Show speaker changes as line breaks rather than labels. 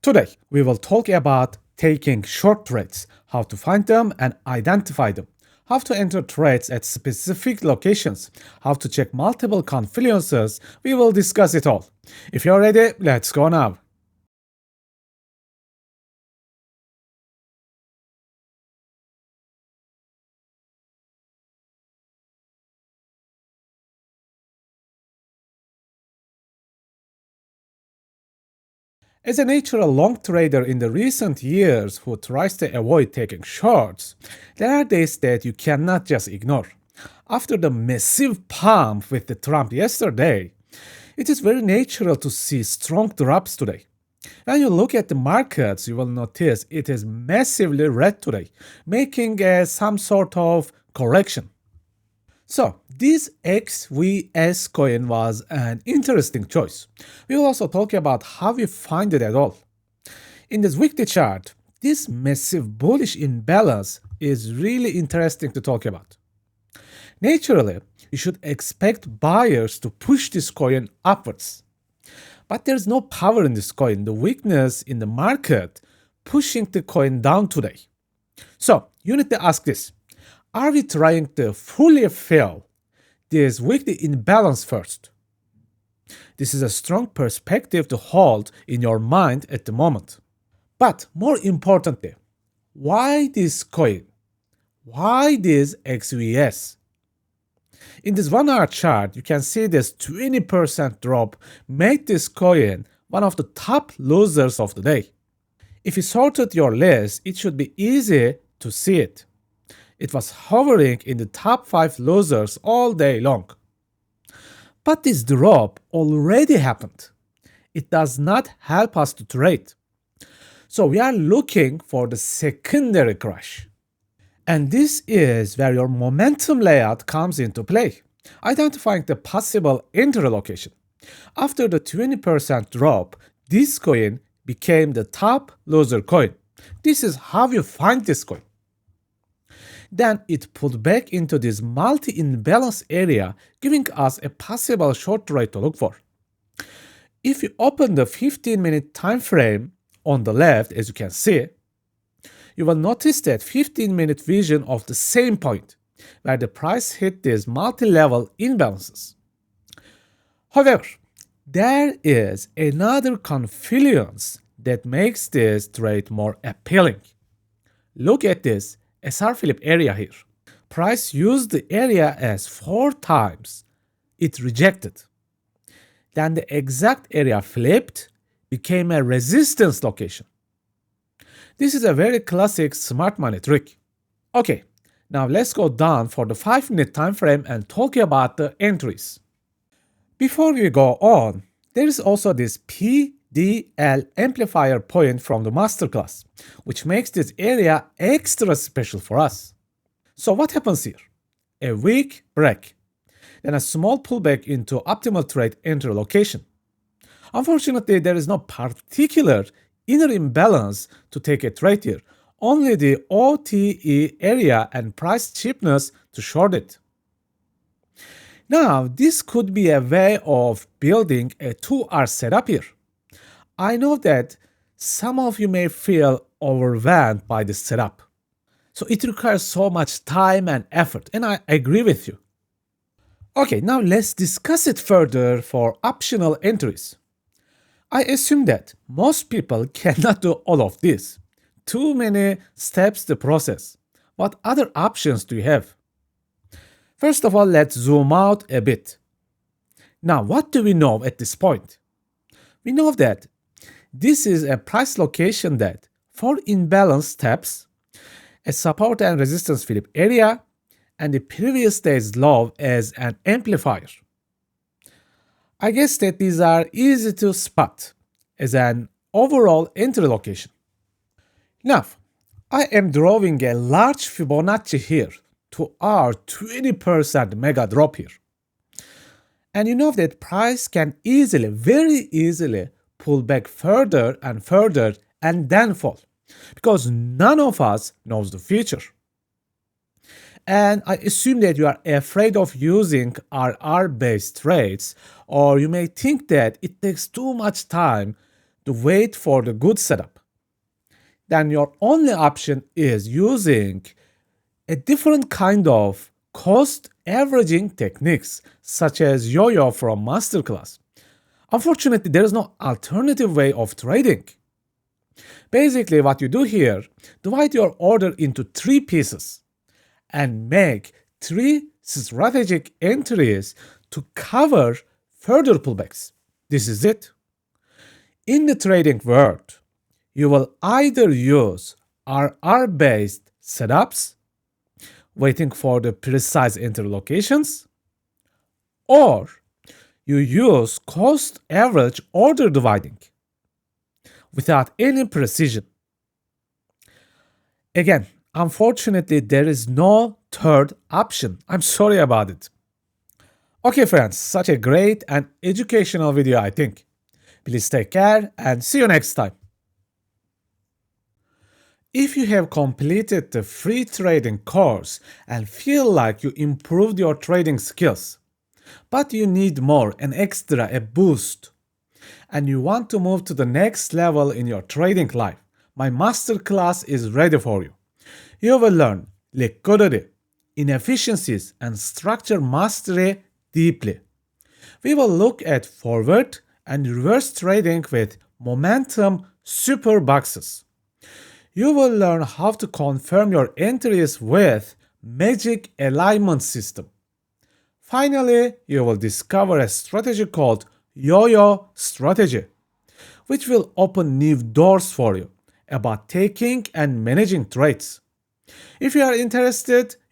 Today, we will talk about taking short trades, how to find them and identify them, how to enter trades at specific locations, how to check multiple confluences. We will discuss it all. If you're ready, let's go now. As a natural long trader in the recent years who tries to avoid taking shorts, there are days that you cannot just ignore. After the massive pump with the Trump yesterday, it is very natural to see strong drops today. When you look at the markets, you will notice it is massively red today, making some sort of correction. So, this XVS coin was an interesting choice. We will also talk about how we find it at all. In this weekly chart, this massive bullish imbalance is really interesting to talk about. Naturally, you should expect buyers to push this coin upwards. But there's no power in this coin, the weakness in the market pushing the coin down today. So, you need to ask this. Are we trying to fully fill this weekly imbalance first? This is a strong perspective to hold in your mind at the moment. But more importantly, why this coin? Why this XVS? In this 1 hour chart, you can see this 20% drop made this coin one of the top losers of the day. If you sorted your list, it should be easy to see it. It was hovering in the top 5 losers all day long. But this drop already happened. It does not help us to trade. So we are looking for the secondary crash. And this is where your momentum layout comes into play, identifying the possible entry location. After the 20% drop, this coin became the top loser coin. This is how you find this coin. Then it pulled back into this multi-imbalance area, giving us a possible short trade to look for. If you open the 15-minute time frame on the left, as you can see, you will notice that 15-minute vision of the same point, where the price hit these multi-level imbalances. However, there is another confluence that makes this trade more appealing. Look at this SR flip area here. Price used the area as 4 times. It rejected. Then the exact area flipped, became a resistance location. This is a very classic smart money trick. Okay, now let's go down for the 5-minute time frame and talk about the entries. Before we go on, there is also this PDL amplifier point from the masterclass, which makes this area extra special for us. So what happens here? A weak break, then a small pullback into optimal trade entry location. Unfortunately, there is no particular inner imbalance to take a trade here, only the OTE area and price cheapness to short it. Now, this could be a way of building a 2-hour setup here. I know that some of you may feel overwhelmed by this setup. So it requires so much time and effort, and I agree with you. Okay, now let's discuss it further for optional entries. I assume that most people cannot do all of this. Too many steps to process. What other options do you have? First of all, let's zoom out a bit. Now, what do we know at this point? We know that this is a price location that, for imbalance steps, a support and resistance flip area, and the previous day's low as an amplifier. I guess that these are easy to spot as an overall entry location. Now, I am drawing a large Fibonacci here to our 20% mega drop here. And you know that price can easily, very easily, pull back further and further and then fall, because none of us knows the future. And I assume that you are afraid of using RR-based trades, or you may think that it takes too much time to wait for the good setup, then your only option is using a different kind of cost averaging techniques, such as yo-yo from MASTERCLASS. Unfortunately, there is no alternative way of trading. Basically, what you do here, divide your order into 3 pieces and make 3 strategic entries to cover further pullbacks. This is it. In the trading world, you will either use RR-based setups, waiting for the precise entry locations, or you use cost average order dividing without any precision. Again, unfortunately, there is no third option. I'm sorry about it. Okay, friends, such a great and educational video, I think. Please take care and see you next time. If you have completed the free trading course and feel like you improved your trading skills, but you need more, an extra, a boost, and you want to move to the next level in your trading life, my masterclass is ready for you. You will learn liquidity, inefficiencies, and structure mastery deeply. We will look at forward and reverse trading with momentum super boxes. You will learn how to confirm your entries with magic alignment system. Finally, you will discover a strategy called YOYO Strategy, which will open new doors for you about taking and managing trades. If you are interested, you